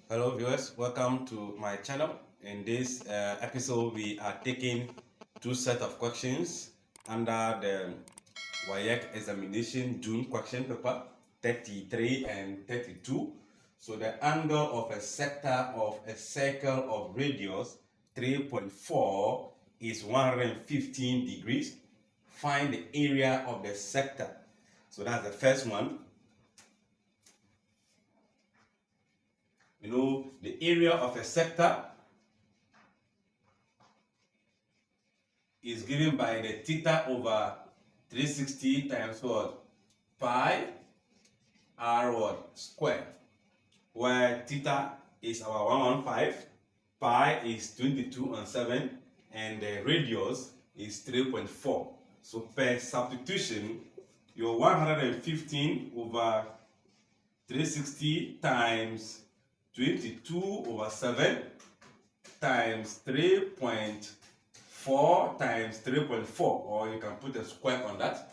Hello viewers, welcome to my channel. In this episode, we are taking two sets of questions under the WASSCE examination June question paper 33 and 32. So the angle of a sector of a circle of radius 3.4 is 115 degrees. Find the area of the sector. So that's the first one. You know, the area of a sector is given by the theta over 360 times what? Pi r what? Square. Where theta is our 115, pi is 22 and 7, and the radius is 3.4. So per substitution, your 115 over 360 times 22 over 7 times 3.4 times 3.4, or you can put a square on that,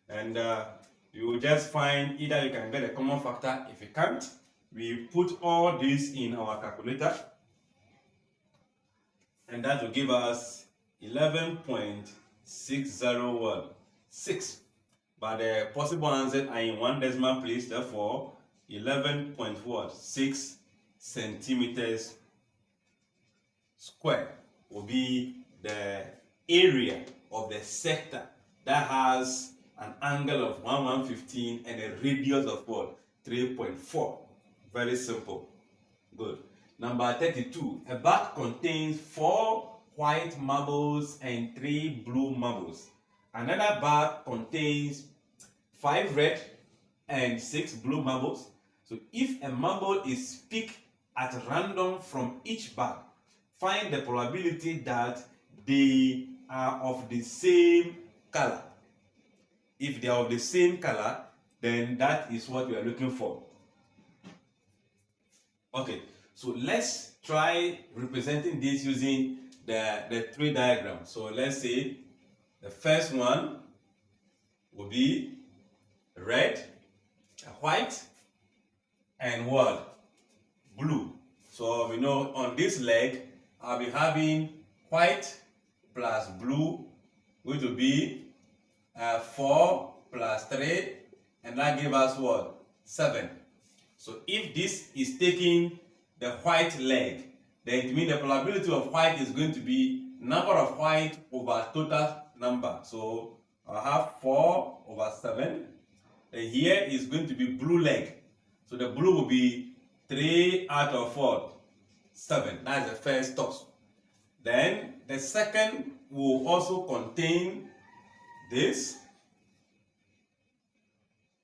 and you will just find either you can get a common factor. If you can't, we put all this in our calculator, and that will give us 11.606. But the possible answers are in one decimal place, therefore 11.6 centimeters square will be the area of the sector that has an angle of 115 and a radius of what? 3.4. Very simple. Good. Number 32. A bag contains 4 white marbles and 3 blue marbles. Another bag contains 5 red and 6 blue marbles. So if a marble is picked at random from each bag, find the probability that they are of the same color. If they are of the same color, then that is what we are looking for. Okay, so let's try representing this using the tree diagram. So let's say the first one will be red, white, and what? Blue. So we know on this leg I'll be having white plus blue, which will be 4 plus 3, and that gives us what? 7. So if this is taking the white leg, then it means the probability of white is going to be number of white over total number. So I'll have 4 over 7. And here is going to be blue leg. So the blue will be 3 out of 4, 7. That's the first toss. Then the second will also contain this,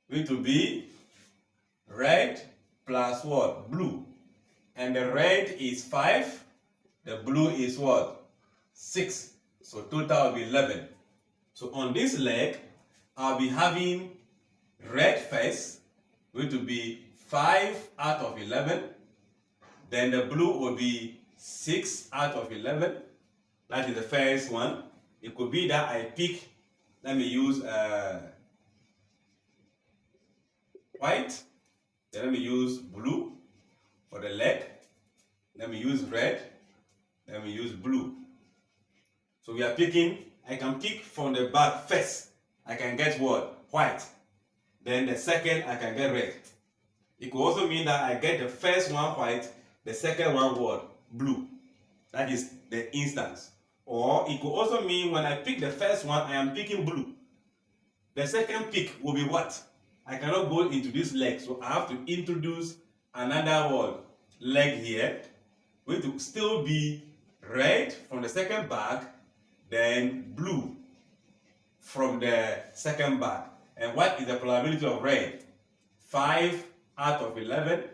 which will be red plus what? Blue. And the red is 5, the blue is what? 6. So total will be 11. So on this leg, I'll be having red first, which will be 5 out of 11. Then the blue will be 6 out of 11. That is the first one. It could be that I pick, let me use white. Then let me use blue for the leg. Let me use red. Let me use blue. So we are picking, I can pick from the back first. I can get what? White. Then the second, I can get red. It could also mean that I get the first one white, the second one what? Blue. That is the instance. Or it could also mean when I pick the first one, I am picking blue. The second pick will be what? I cannot go into this leg, so I have to introduce another word, leg here, which will still be red from the second bag, then blue from the second bag. And what is the probability of red? 5 out of 11.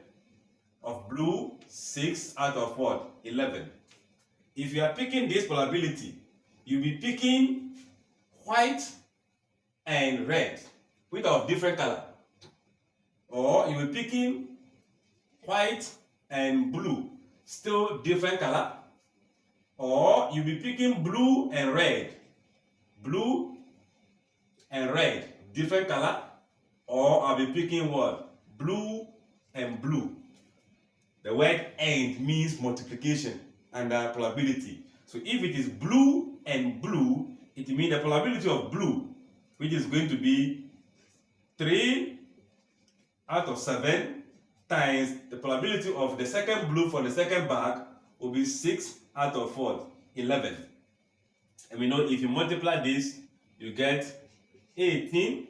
Of blue, 6 out of what? 11. If you are picking this probability, you'll be picking white and red, which are of different color. Or you will be picking white and blue, still different color. Or you'll be picking blue and red, different color. Or I'll be picking what? Blue and blue. The word and means multiplication and probability. So if it is blue and blue, it means the probability of blue, which is going to be 3 out of 7 times the probability of the second blue for the second bag will be 6 out of 11. And we know if you multiply this, you get 18.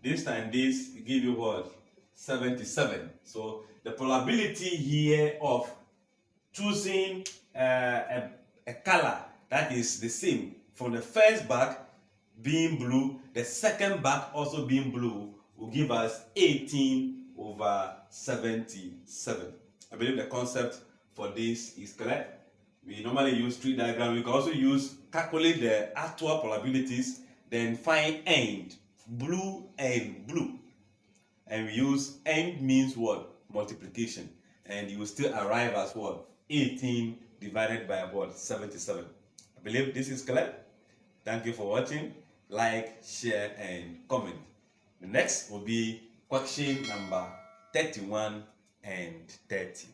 This time this give you what? 77. So the probability here of choosing a color that is the same from the first bag being blue, the second bag also being blue, will give us 18 over 77. I believe the concept for this is clear. We normally use tree diagram. We can also calculate the actual probabilities, then find end, blue and blue. And we use end means what? Multiplication. And you will still arrive as what? 18 divided by what? 77. I believe this is clear. Thank you for watching. Like, share, and comment. The next will be question number 31 and 30.